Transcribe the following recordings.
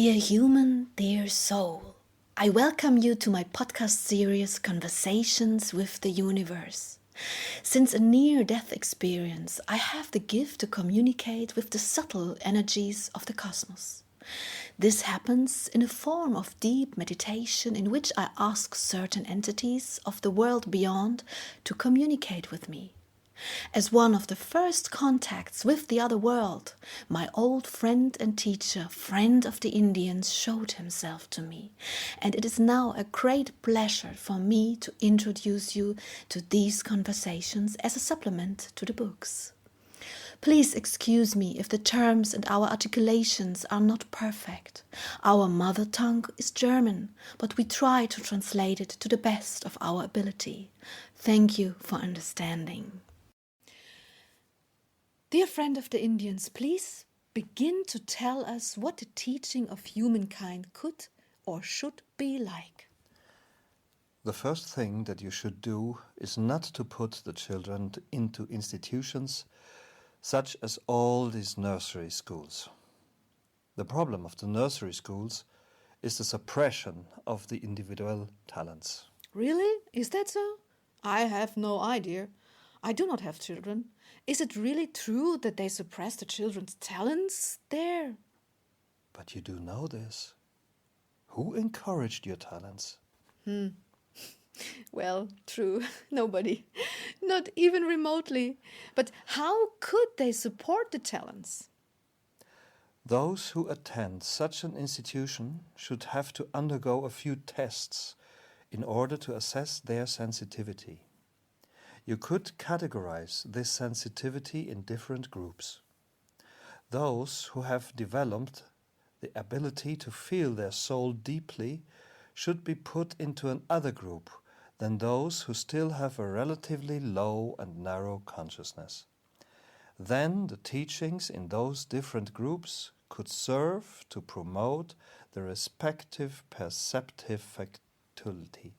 Dear human, dear soul, I welcome you to my podcast series Conversations with the Universe. Since a near-death experience, I have the gift to communicate with the subtle energies of the cosmos. This happens in a form of deep meditation in which I ask certain entities of the world beyond to communicate with me. As one of the first contacts with the other world, my old friend and teacher, friend of the Indians, showed himself to me, and it is now a great pleasure for me to introduce you to these conversations as a supplement to the books. Please excuse me if the terms and our articulations are not perfect. Our mother tongue is German, but we try to translate it to the best of our ability. Thank you for understanding. Dear friend of the Indians, please begin to tell us what the teaching of humankind could or should be like. The first thing that you should do is not to put the children into institutions such as all these nursery schools. The problem of the nursery schools is the suppression of the individual talents. Really? Is that so? I have no idea. I do not have children. Is it really true that they suppress the children's talents there? But you do know this. Who encouraged your talents? Well, true. Nobody. Not even remotely. But how could they support the talents? Those who attend such an institution should have to undergo a few tests in order to assess their sensitivity. You could categorize this sensitivity in different groups. Those who have developed the ability to feel their soul deeply should be put into another group than those who still have a relatively low and narrow consciousness. Then the teachings in those different groups could serve to promote the respective perceptive faculty.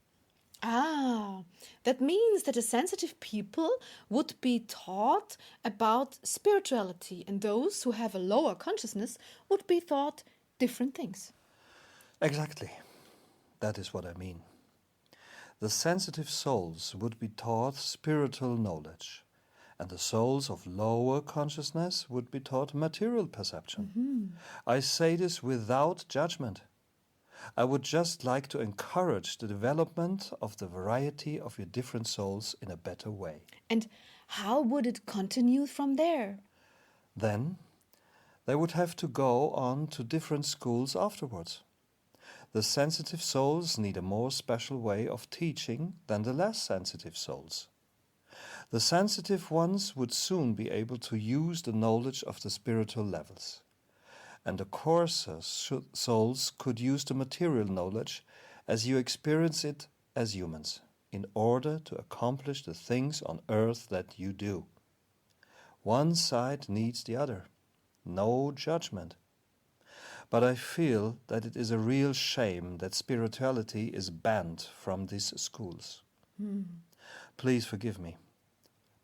Ah, that means that the sensitive people would be taught about spirituality, and those who have a lower consciousness would be taught different things. Exactly. That is what I mean. The sensitive souls would be taught spiritual knowledge, and the souls of lower consciousness would be taught material perception. I say this without judgment. I would just like to encourage the development of the variety of your different souls in a better way. And how would it continue from there? Then they would have to go on to different schools afterwards. The sensitive souls need a more special way of teaching than the less sensitive souls. The sensitive ones would soon be able to use the knowledge of the spiritual levels, and the coarser souls could use the material knowledge as you experience it as humans, in order to accomplish the things on earth that you do. One side needs the other. No judgment. But I feel that it is a real shame that spirituality is banned from these schools. Please forgive me,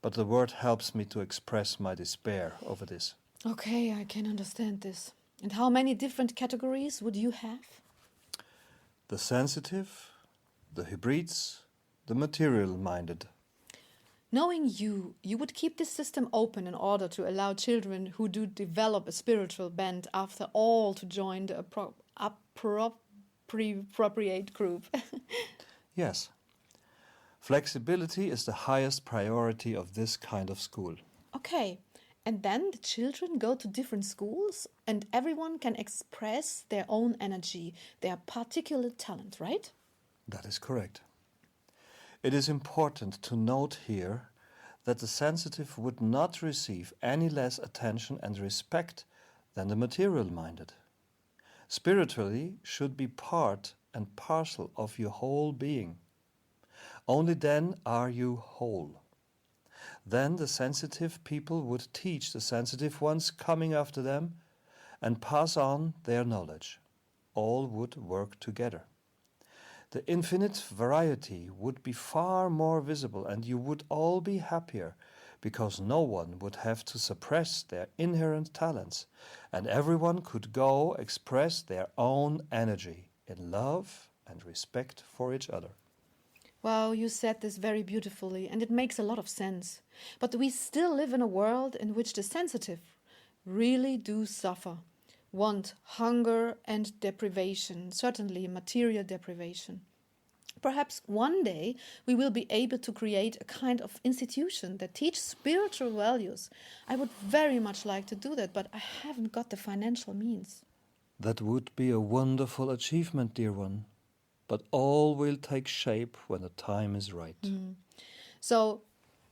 but the word helps me to express my despair over this. Okay, I can understand this. And how many different categories would you have? The sensitive, the hybrids, the material-minded. Knowing you would keep this system open in order to allow children who do develop a spiritual bent after all to join the appropriate group. Yes. Flexibility is the highest priority of this kind of school. Okay, and then the children go to different schools and everyone can express their own energy, their particular talent, right? That is correct. It is important to note here that the sensitive would not receive any less attention and respect than the material-minded. Spiritually should be part and parcel of your whole being. Only then are you whole. Then the sensitive people would teach the sensitive ones coming after them and pass on their knowledge. All would work together. The infinite variety would be far more visible and you would all be happier because no one would have to suppress their inherent talents, and everyone could go express their own energy in love and respect for each other. Wow, you said this very beautifully, and it makes a lot of sense. But we still live in a world in which the sensitive really do suffer, want hunger and deprivation, certainly material deprivation. Perhaps one day we will be able to create a kind of institution that teaches spiritual values. I would very much like to do that, but I haven't got the financial means. That would be a wonderful achievement, dear one, but all will take shape when the time is right. So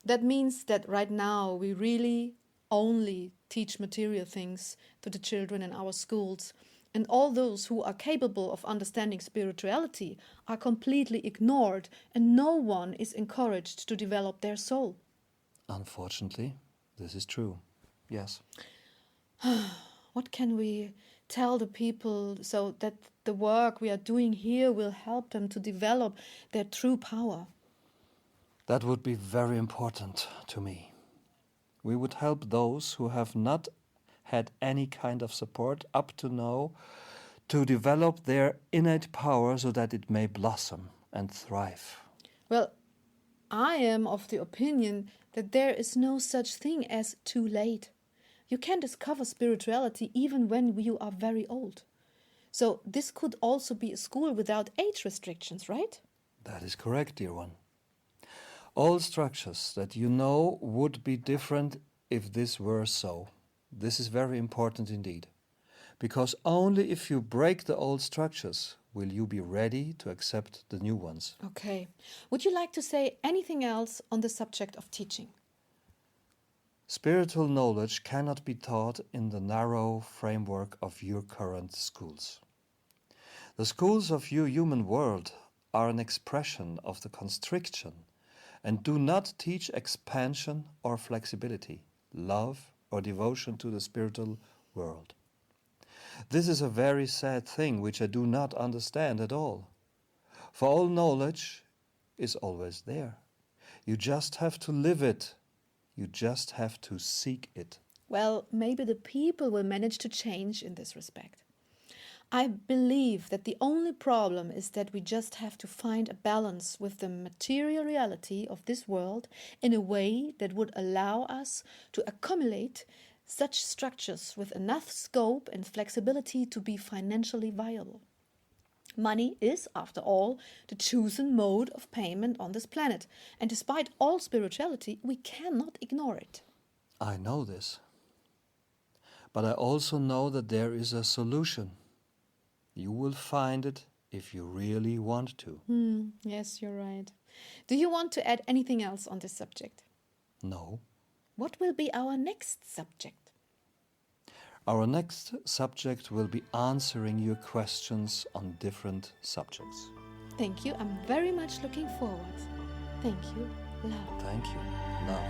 that means that right now we really only teach material things to the children in our schools, and all those who are capable of understanding spirituality are completely ignored, and no one is encouraged to develop their soul. Unfortunately, this is true. Yes. What can we tell the people so that the work we are doing here will help them to develop their true power? That would be very important to me. We would help those who have not had any kind of support up to now to develop their innate power so that it may blossom and thrive. Well, I am of the opinion that there is no such thing as too late. You can discover spirituality even when you are very old. So this could also be a school without age restrictions, right? That is correct, dear one. All structures that you know would be different if this were so. This is very important indeed, because only if you break the old structures will you be ready to accept the new ones. Okay. Would you like to say anything else on the subject of teaching? Spiritual knowledge cannot be taught in the narrow framework of your current schools. The schools of your human world are an expression of the constriction and do not teach expansion or flexibility, love or devotion to the spiritual world. This is a very sad thing which I do not understand at all. For all knowledge is always there. You just have to live it. You just have to seek it. Well, maybe the people will manage to change in this respect. I believe that the only problem is that we just have to find a balance with the material reality of this world in a way that would allow us to accumulate such structures with enough scope and flexibility to be financially viable. Money is, after all, the chosen mode of payment on this planet, and despite all spirituality, we cannot ignore it. I know this. But I also know that there is a solution. You will find it if you really want to. Yes, you're right. Do you want to add anything else on this subject? No. What will be our next subject? Our next subject will be answering your questions on different subjects. Thank you. I'm very much looking forward. Thank you. Love. Thank you. Love.